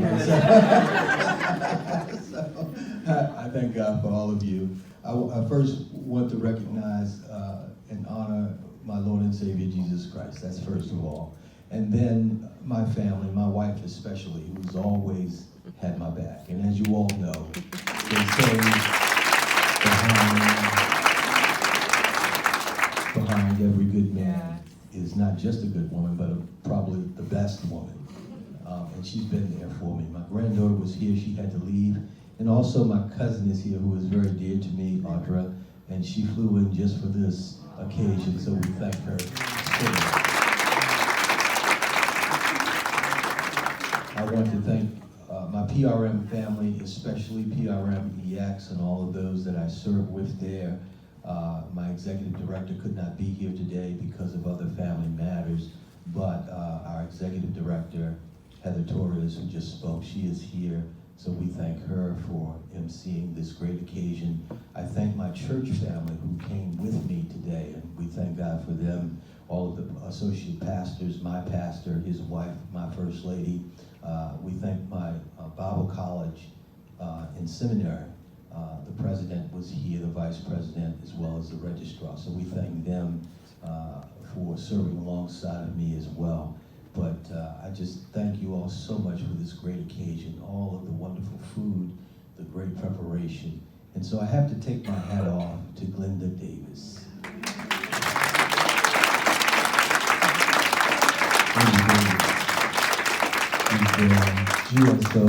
So, I thank God for all of you. I first want to recognize and honor my Lord and Savior Jesus Christ. That's first of all. And then my family, my wife especially, who's always had my back. And as you all know, they say behind every good man is not just a good woman, but probably the best woman. And she's been there for me. My granddaughter was here, she had to leave. And also my cousin is here, who is very dear to me, Audra, and she flew in just for this occasion, so we thank her so much. I want to thank my PRM family, especially PRM EX and all of those that I serve with there. My executive director could not be here today because of other family matters, but our executive director, Heather Torres, who just spoke, she is here. So we thank her for emceeing this great occasion. I thank my church family who came with me today, and we thank God for them. All of the associate pastors, my pastor, his wife, my first lady. We thank my Bible college and seminary. The president was here, the vice president, as well as the registrar. So we thank them for serving alongside of me as well. But I just thank you all so much for this great occasion, all of the wonderful food, the great preparation. And so I have to take my hat off to Glenda Davis. She's the GSO,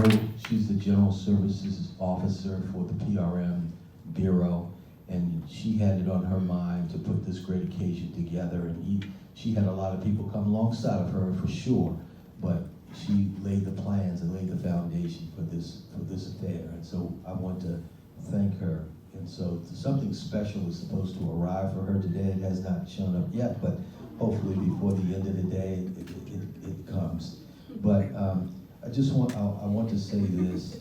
she's the General Services Officer for the PRM Bureau, and she had it on her mind to put this great occasion together, and she had a lot of people come alongside of her for sure, but she laid the plans and laid the foundation for this affair, and so I want to thank her. And so something special is supposed to arrive for her today. It has not shown up yet, but hopefully before the end of the day, it comes. But I want to say this.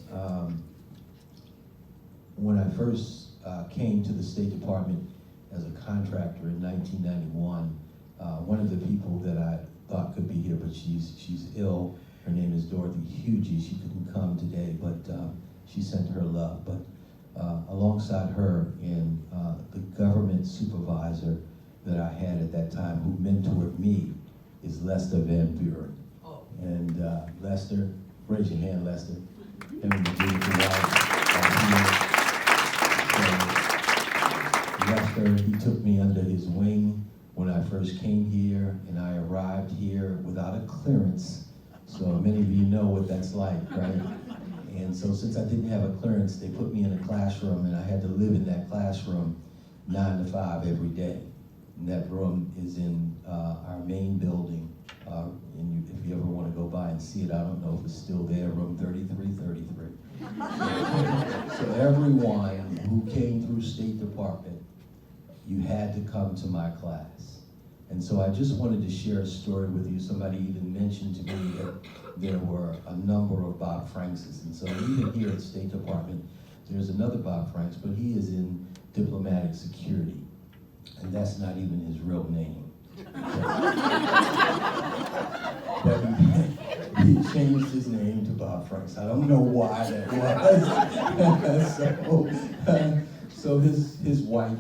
When I first came to the State Department as a contractor in 1991, one of the people that I thought could be here, but she's ill. Her name is Dorothy Hugie. She couldn't come today, but she sent her love. But alongside her and the government supervisor that I had at that time, who mentored me, is Lester Van Buren. And Lester, raise your hand, Lester. Him and the beautiful wife are here. Lester, he took me under his wing when I first came here, and I arrived here without a clearance. So many of you know what that's like, right? And so since I didn't have a clearance, they put me in a classroom, and I had to live in that classroom 9 to 5 every day. And that room is in our main building. And if you ever want to go by and see it, I don't know if it's still there, room 3333. So everyone who came through State Department, you had to come to my class. And so I just wanted to share a story with you. Somebody even mentioned to me that there were a number of Bob Frankses. And so even here at State Department, there's another Bob Franks, but he is in diplomatic security. And that's not even his real name. But he changed his name to Bob Franks. I don't know why that was. So his wife,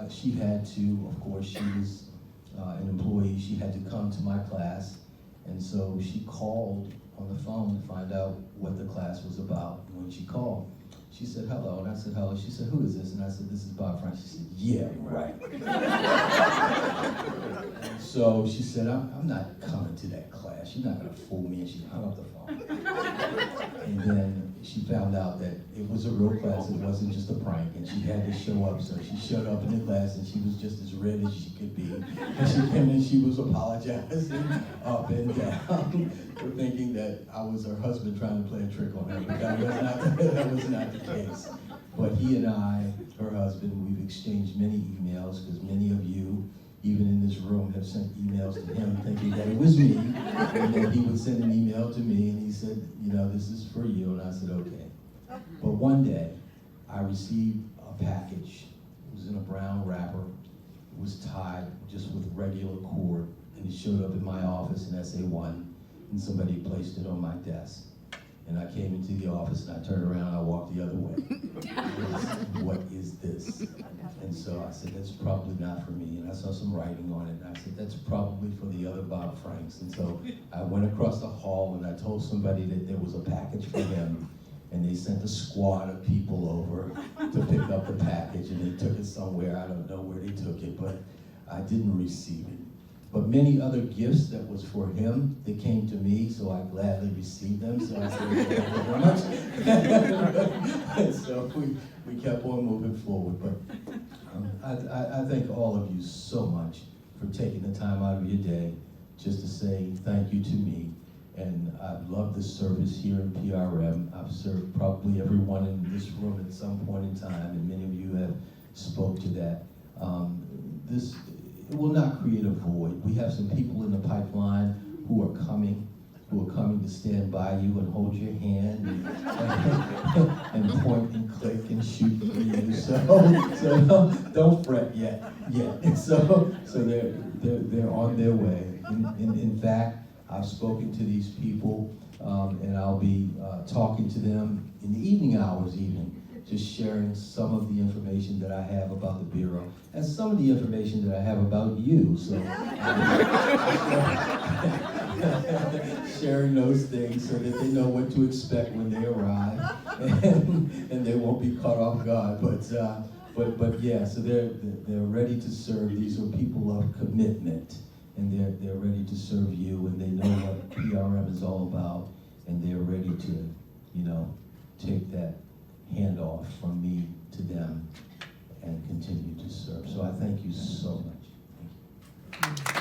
she had to, of course, she was an employee, she had to come to my class, and so she called on the phone to find out what the class was about. And when she called, she said, hello, and I said, hello. She said, who is this? And I said, this is Bob Franks. She said, yeah, right. So she said, I'm not coming to that class. You're not gonna fool me. And she hung up the phone. And then she found out that it was a real class. It wasn't just a prank, and she had to show up. So she showed up in the class, and she was just as red as she could be. And she came in, she was apologizing up and down for thinking that I was her husband trying to play a trick on her. But that was not the case. But he and I, her husband, we've exchanged many emails, because many of you, even in this room, have sent emails to him thinking that it was me. And then he would send an email to me, and he said, you know, this is for you. And I said, okay. But one day, I received a package. It was in a brown wrapper. It was tied just with regular cord, and it showed up in my office in SA1, and somebody placed it on my desk. And I came into the office and I turned around and I walked the other way. What is this? And so I said, that's probably not for me. And I saw some writing on it, and I said, that's probably for the other Bob Franks. And so I went across the hall and I told somebody that there was a package for him, and they sent a squad of people over to pick up the package, and they took it somewhere. I don't know where they took it, but I didn't receive it. But many other gifts that was for him, they came to me, so I gladly received them. So I said, thank you very much. And so we kept on moving forward. But I thank all of you so much for taking the time out of your day just to say thank you to me. And I've loved the service here in PRM. I've served probably everyone in this room at some point in time, and many of you have spoke to that. It will not create a void. We have some people in the pipeline who are coming to stand by you and hold your hand and point and click and shoot for you. So don't fret yet. So they're on their way. In fact, I've spoken to these people, and I'll be talking to them in the evening hours even, just sharing some of the information that I have about the Bureau and some of the information that I have about you. So sharing those things so that they know what to expect when they arrive, and they won't be caught off guard. But yeah, so they're ready to serve. These are people of commitment, and they're ready to serve you, and they know what PRM is all about, and they're ready to, take that handoff from me to them and continue to serve. So I thank you so much. Thank you.